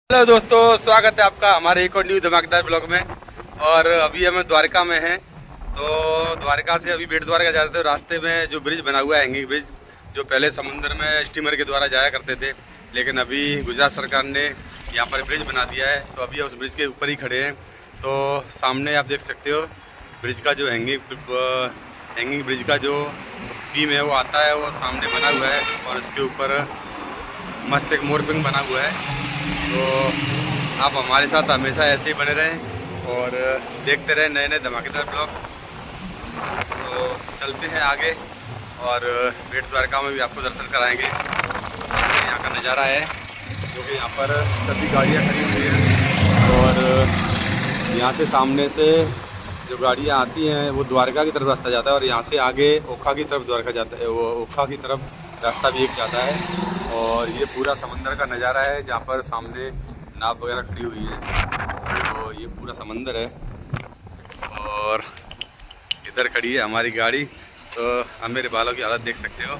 Hello दोस्तों, स्वागत है आपका हमारे एक और न्यू धमाकेदार ब्लॉग में। और अभी हम द्वारका में हैं। तो द्वारका से अभी बेट द्वारका जा रहे थे। रास्ते में जो ब्रिज बना हुआ है, हैंगिंग ब्रिज, जो पहले समुद्र में स्टीमर के द्वारा जाया करते थे, लेकिन अभी गुजरात सरकार ने यहाँ पर ब्रिज बना दिया है। तो अभी उस ब्रिज के ऊपर ही खड़े हैं। तो सामने आप देख सकते हो ब्रिज का जो हैंगिंग ब्रिज का जो बीम है वो आता है, वो सामने बना हुआ है। और उसके ऊपर मस्त एक मोर पिंग बना हुआ है। तो आप हमारे साथ हमेशा ऐसे ही बने रहें और देखते रहें नए नए धमाकेदार ब्लॉग। तो चलते हैं आगे और बेट द्वारका में भी आपको दर्शन कराएंगे। तो सामने यहाँ का नज़ारा है, जो कि यहाँ पर सभी गाड़ियाँ खड़ी हुई हैं। और यहाँ से सामने से जो गाड़ियाँ आती हैं वो द्वारका की तरफ रास्ता जाता है, और यहाँ से आगे ओखा की तरफ द्वारका जाता है, वो ओखा की तरफ रास्ता भी एक जाता है। और ये पूरा समंदर का नज़ारा है, जहाँ पर सामने नाव वगैरह खड़ी हुई है। तो ये पूरा समंदर है और इधर खड़ी है हमारी गाड़ी। तो हम मेरे बालों की हालत देख सकते हो,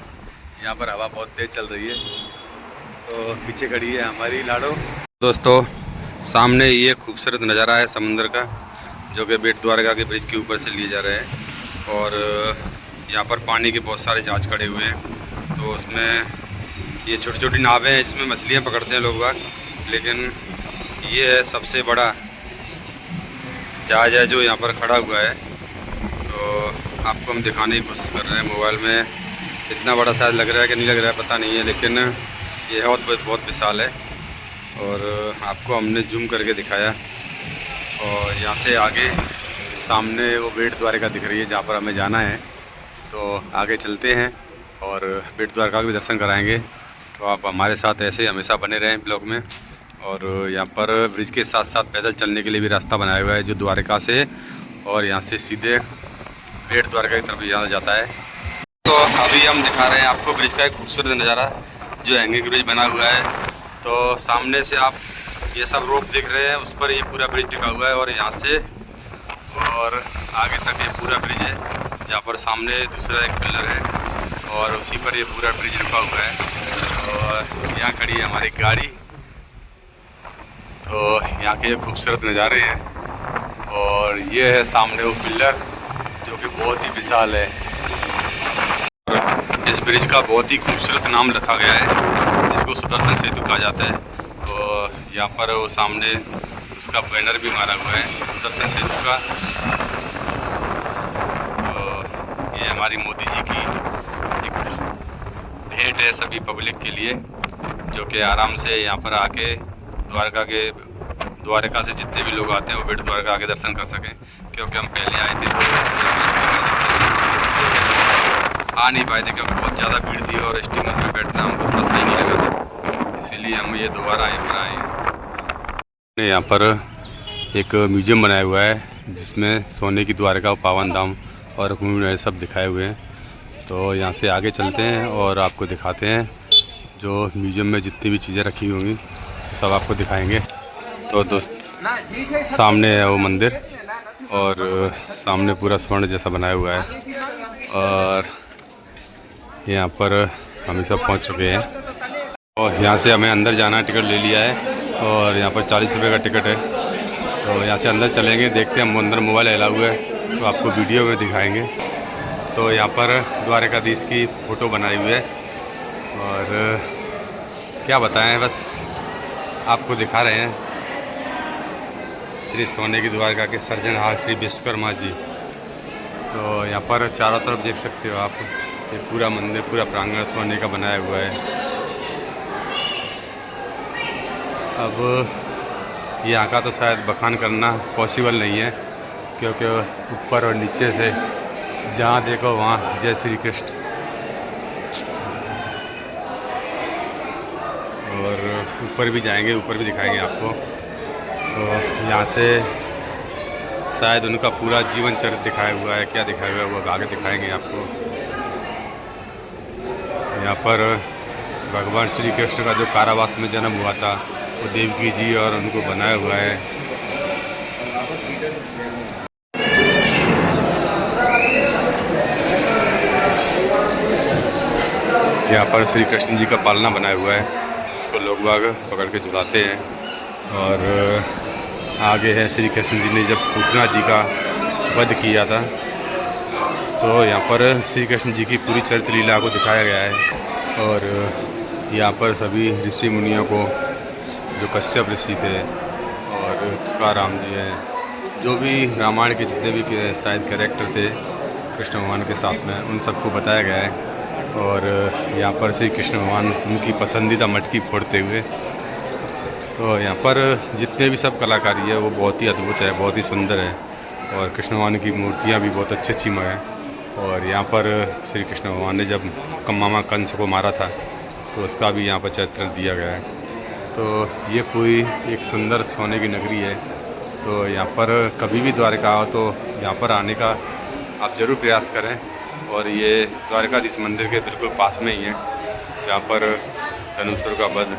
यहाँ पर हवा बहुत तेज़ चल रही है। तो पीछे खड़ी है हमारी लाडो। दोस्तों, सामने ये खूबसूरत नज़ारा है समंदर का, जो कि बेट द्वारका के ब्रिज के ऊपर से लिए जा रहे हैं। और यहाँ पर पानी के बहुत सारे जहाज खड़े हुए हैं। तो उसमें ये छोटी छोटी नावें हैं, इसमें मछलियाँ पकड़ते हैं लोग बाग। लेकिन ये है सबसे बड़ा जहाज है जो यहाँ पर खड़ा हुआ है। तो आपको हम दिखाने की कोशिश कर रहे हैं मोबाइल में। इतना बड़ा शायद लग रहा है कि नहीं लग रहा है, पता नहीं है, लेकिन ये बहुत विशाल है। और आपको हमने जूम करके दिखाया। और यहाँ से आगे सामने वो बेट द्वारका दिख रही है, जहाँ पर हमें जाना है। तो आगे चलते हैं और बेट द्वारका का भी दर्शन कराएंगे। तो आप हमारे साथ ऐसे हमेशा बने रहें ब्लॉग में। और यहाँ पर ब्रिज के साथ साथ पैदल चलने के लिए भी रास्ता बनाया हुआ है, जो द्वारका से और यहाँ से सीधे बेट द्वारका की तरफ यहाँ जाता है। तो अभी हम दिखा रहे हैं आपको ब्रिज का एक खूबसूरत नज़ारा, जो हैंगिंग ब्रिज बना हुआ है। तो सामने से आप ये सब रोप देख रहे हैं, उस पर ये पूरा ब्रिज टिका हुआ है। और यहाँ से और आगे तक ये पूरा ब्रिज है, जहाँ पर सामने दूसरा एक पिलर है और उसी पर ये पूरा ब्रिज रुका हुआ है। और यहाँ खड़ी है हमारी गाड़ी। तो यहाँ के खूबसूरत नज़ारे हैं। और ये है सामने वो पिलर, जो कि बहुत ही विशाल है। और इस ब्रिज का बहुत ही खूबसूरत नाम रखा गया है, जिसको सुदर्शन सेतु कहा जाता है। और यहाँ पर वो सामने उसका बैनर भी मारा हुआ है सुदर्शन सेतु का। तो ये हमारी मोदी जी की एक भेंट है सभी पब्लिक के लिए, जो कि आराम से यहाँ पर आके द्वारका से जितने भी लोग आते हैं वो बेट द्वारका आके दर्शन कर सकें। क्योंकि हम पहले आए थे तो आ नहीं पाए थे, क्योंकि बहुत ज़्यादा भीड़ थी और स्टीमर में बैठना हमको थोड़ा सही नहीं लगा था। इसीलिए हम ये दोबारा यहाँ पर आए हैं। यहाँ पर एक म्यूजियम बनाया हुआ है, जिसमें सोने की द्वारका, पावन धाम और कुंभ सब दिखाए हुए हैं। तो यहाँ से आगे चलते हैं और आपको दिखाते हैं जो म्यूजियम में जितनी भी चीज़ें रखी होंगी सब आपको दिखाएंगे। तो दोस्त, सामने है वो मंदिर और सामने पूरा स्वर्ण जैसा बनाया हुआ है। और यहाँ पर हम सब पहुँच चुके हैं और यहाँ से हमें अंदर जाना है। टिकट ले लिया है और यहाँ पर 40 रुपये का टिकट है। तो यहाँ से अंदर चलेंगे, देखते हैं। हम अंदर मोबाइल अलाउ है, तो आपको वीडियो में दिखाएँगे। तो यहाँ पर द्वारकाधीश की फ़ोटो बनाई हुई है। और क्या बताएं, बस आपको दिखा रहे हैं श्री सोने की द्वारका के सृजनहार श्री विश्वकर्मा जी। तो यहाँ पर चारों तरफ देख सकते हो आप, ये पूरा मंदिर, पूरा प्रांगण सोने का बनाया हुआ है। अब यहाँ का तो शायद बखान करना पॉसिबल नहीं है, क्योंकि ऊपर और नीचे से जहाँ देखो वहाँ जय श्री कृष्ण। और ऊपर भी जाएंगे, ऊपर भी दिखाएंगे आपको। तो यहाँ से शायद उनका पूरा जीवन चरित्र दिखाया हुआ है, क्या दिखाया हुआ है वो आगे दिखाएंगे आपको। यहाँ पर भगवान श्री कृष्ण का जो कारावास में जन्म हुआ था, वो देवकी जी और उनको बनाया हुआ है। यहाँ पर श्री कृष्ण जी का पालना बनाया हुआ है, इसको लोग बाग पकड़ के झुलाते हैं। और आगे है श्री कृष्ण जी ने जब पूतना जी का वध किया था, तो यहाँ पर श्री कृष्ण जी की पूरी चरित्र लीला को दिखाया गया है। और यहाँ पर सभी ऋषि मुनियों को, जो कश्यप ऋषि थे और तुकाराम जी हैं, जो भी रामायण के जितने भी शायद कैरेक्टर थे कृष्ण भगवान के साथ में, उन सबको बताया गया है। और यहाँ पर श्री कृष्ण भगवान उनकी पसंदीदा मटकी फोड़ते हुए, तो यहाँ पर जितने भी सब कलाकारी है वो बहुत ही अद्भुत है, बहुत ही सुंदर है। और कृष्ण भगवान की मूर्तियाँ भी बहुत अच्छी अच्छी हैं। और यहाँ पर श्री कृष्ण भगवान ने जब मामा कंस को मारा था, तो उसका भी यहाँ पर चित्रण दिया गया है। तो ये पूरी एक सुंदर सोने की नगरी है। तो यहाँ पर कभी भी द्वारका आओ तो यहाँ पर आने का आप ज़रूर प्रयास करें। और ये द्वारकाधीश मंदिर के बिल्कुल पास में ही है, जहाँ पर धनुषर का वध।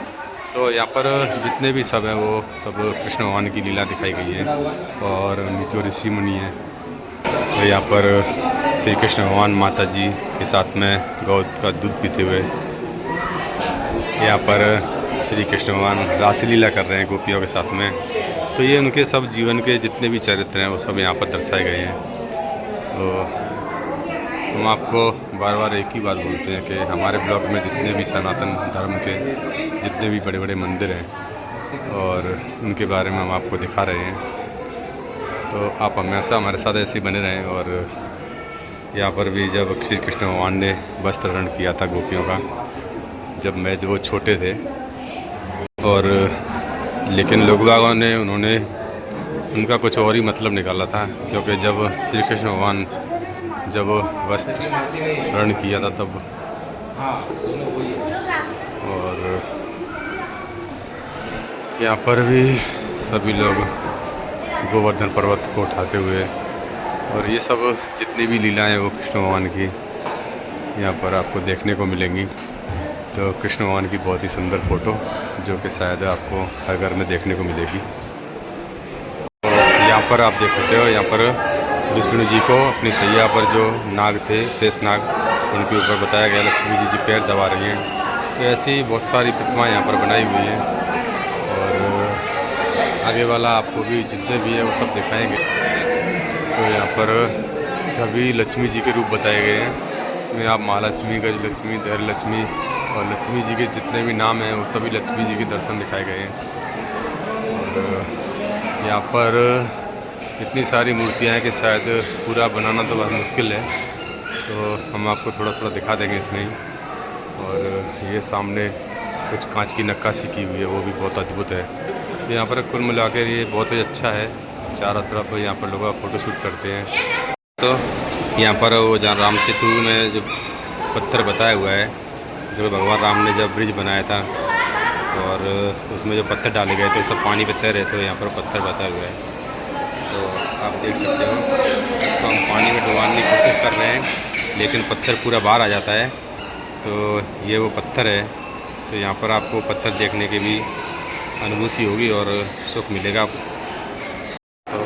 तो यहाँ पर जितने भी सब हैं वो सब कृष्ण भगवान की लीला दिखाई गई है। और जो ऋषि मुनि हैं, तो यहाँ पर श्री कृष्ण भगवान माता जी के साथ में गौ का दूध पीते हुए यहाँ पर श्री कृष्ण भगवान रासलीला कर रहे हैं गोपियों के साथ में। तो ये उनके सब जीवन के जितने भी चरित्र हैं वो सब यहाँ पर दर्शाए गए हैं। तो हम आपको बार बार एक ही बात बोलते हैं कि हमारे ब्लॉग में जितने भी सनातन धर्म के जितने भी बड़े बड़े मंदिर हैं और उनके बारे में हम आपको दिखा रहे हैं। तो आप हमेशा हमारे साथ ऐसे ही बने रहें। और यहाँ पर भी जब श्री कृष्ण भगवान ने वस्त्र हरण किया था गोपियों का, जब वो छोटे थे, और लेकिन लोग बागों ने उन्होंने उनका कुछ और ही मतलब निकाला था। क्योंकि जब श्री कृष्ण भगवान जब वस्त्र हरण किया था तब, और यहाँ पर भी सभी लोग गोवर्धन पर्वत को उठाते हुए, और ये सब जितनी भी लीलाएं वो कृष्ण भगवान की यहाँ पर आपको देखने को मिलेंगी। तो कृष्ण भगवान की बहुत ही सुंदर फ़ोटो जो कि शायद आपको हर घर में देखने को मिलेगी। तो यहाँ पर आप देख सकते हो, यहाँ पर विष्णु जी को अपनी सैया पर जो नाग थे, शेष नाग, उनके ऊपर बताया गया लक्ष्मी जी पैर दबा रही हैं। तो ऐसी बहुत सारी प्रतिमाएं यहाँ पर बनाई हुई हैं। और आगे वाला आपको भी जितने भी है वो सब दिखाएंगे। तो यहाँ पर सभी लक्ष्मी जी के रूप बताए गए हैं। इसमें आप महालक्ष्मी, गजलक्ष्मी, धैर्यलक्ष्मी और लक्ष्मी जी के जितने भी नाम हैं वो सभी लक्ष्मी जी के दर्शन दिखाए गए हैं। और यहाँ पर इतनी सारी मूर्तियाँ हैं कि शायद पूरा बनाना तो बहुत मुश्किल है। तो हम आपको थोड़ा थोड़ा दिखा देंगे इसमें ही। और ये सामने कुछ कांच की नक्काशी की हुई है, वो भी बहुत अद्भुत है। तो यहाँ पर कुल मिलाकर ये बहुत ही अच्छा है। चारों तरफ यहाँ पर लोग फ़ोटोशूट करते हैं। तो यहाँ पर वो जहाँ राम सेतु में जो पत्थर बताया हुआ है, जो भगवान राम ने जब ब्रिज बनाया था और उसमें जो पत्थर डाले गए थे सब पानी पे तैर रहे थे, यहाँ पर पत्थर बताया हुआ है। तो आप देख सकते हो, तो हम पानी में डुबाने की कोशिश कर रहे हैं लेकिन पत्थर पूरा बाहर आ जाता है। तो ये वो पत्थर है। तो यहाँ पर आपको पत्थर देखने की भी अनुभूति होगी और सुख मिलेगा। तो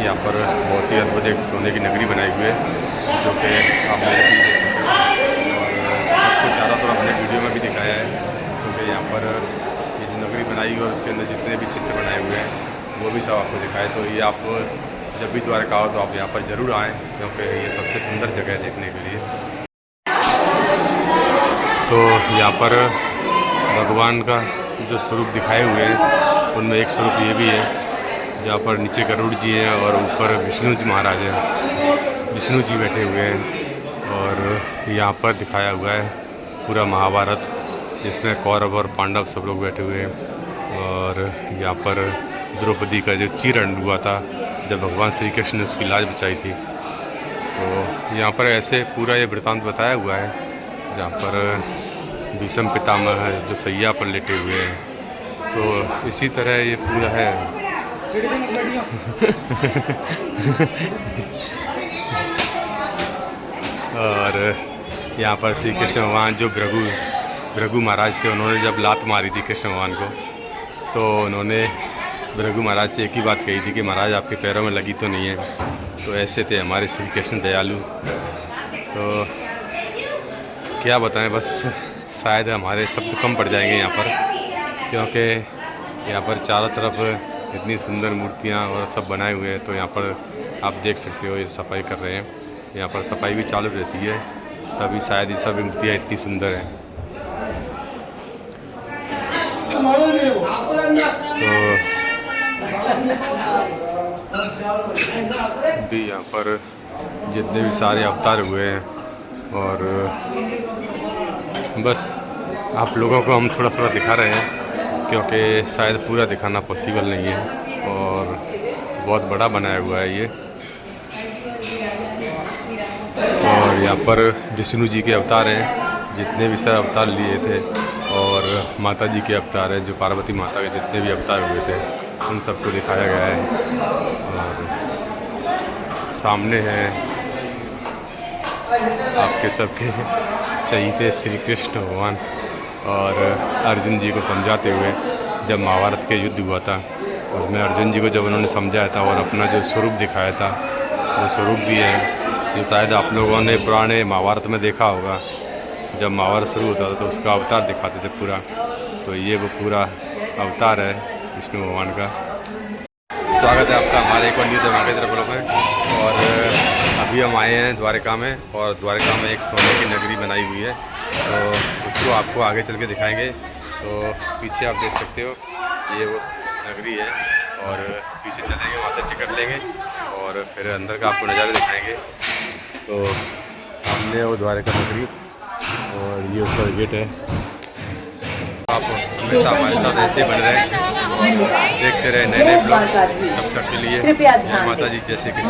यहाँ पर बहुत ही अद्भुत एक सोने की नगरी बनाई हुई है, जो कि आप मेरे देख सकते हो। और आपको चारों तरफ हमने वीडियो में भी दिखाया है, क्योंकि यहाँ पर ये जो नगरी बनाई हुई है और उसके अंदर जितने भी चित्र बनाए हुए हैं वो भी सब आपको दिखाए। तो ये आप जब भी द्वारका आओ तो आप यहाँ पर ज़रूर आएँ, क्योंकि ये सबसे सुंदर जगह है देखने के लिए। तो यहाँ पर भगवान का जो स्वरूप दिखाए हुए हैं उनमें एक स्वरूप ये भी है, जहाँ पर नीचे गरुड़ जी हैं और ऊपर विष्णु जी महाराज हैं, विष्णु जी बैठे हुए हैं। और यहाँ पर दिखाया हुआ है पूरा महाभारत, जिसमें कौरव और पांडव सब लोग बैठे हुए हैं। और यहाँ पर द्रौपदी का जो चीरण हुआ था जब भगवान श्री कृष्ण ने उसकी लाज बचाई थी। तो यहाँ पर ऐसे पूरा ये वृतांत बताया हुआ है, जहाँ पर भीष्म पितामह जो सैया पर लेटे हुए हैं। तो इसी तरह ये पूरा है। और यहाँ पर श्री कृष्ण भगवान जो भृगु महाराज थे, उन्होंने जब लात मारी थी कृष्ण भगवान को, तो उन्होंने भृगु महाराज से एक ही बात कही थी कि महाराज आपके पैरों में लगी तो नहीं है। तो ऐसे थे हमारे श्री कृष्ण दयालु। तो क्या बताएं, बस शायद हमारे शब्द कम पड़ जाएंगे यहाँ पर, क्योंकि यहाँ पर चारों तरफ इतनी सुंदर मूर्तियाँ और सब बनाए हुए हैं। तो यहाँ पर आप देख सकते हो ये सफाई कर रहे हैं। यहाँ पर सफाई भी चालू रहती है, तभी शायद ये सब मूर्तियाँ इतनी सुंदर हैं। तो भी यहाँ पर जितने भी सारे अवतार हुए हैं, और बस आप लोगों को हम थोड़ा थोड़ा दिखा रहे हैं, क्योंकि शायद पूरा दिखाना पॉसिबल नहीं है और बहुत बड़ा बनाया हुआ है ये। और यहाँ पर विष्णु जी के अवतार हैं, जितने भी सारे अवतार लिए थे, और माता जी के अवतार हैं, जो पार्वती माता के जितने भी अवतार हुए थे उन सबको दिखाया गया है। और सामने है आपके सबके चहीते श्री कृष्ण भगवान, और अर्जुन जी को समझाते हुए जब महाभारत के युद्ध हुआ था उसमें अर्जुन जी को जब उन्होंने समझाया था और अपना जो स्वरूप दिखाया था, वो स्वरूप भी है जो शायद आप लोगों ने पुराने महाभारत में देखा होगा। जब महाभारत शुरू होता था तो उसका अवतार दिखाते थे पूरा, तो ये वो पूरा अवतार है विष्णु भगवान का। स्वागत है आपका हमारे एक और न्यू धमाकेदार ब्लॉग में। और अभी हम आए हैं द्वारका में, और द्वारका में एक सोने की नगरी बनाई हुई है, तो उसको आपको आगे चल के दिखाएंगे। तो पीछे आप देख सकते हो ये वो नगरी है, और पीछे चलेंगे, वहाँ से टिकट लेंगे और फिर अंदर का आपको नज़ारे दिखाएंगे। तो सामने वो द्वारका नगरी, और ये उसका गेट है। आप हमेशा हमारे साथ ऐसे बन रहे हैं, देखते रहे नए नए ब्लॉग। तब तक के लिए जय माता जी, जय श्री कृष्ण।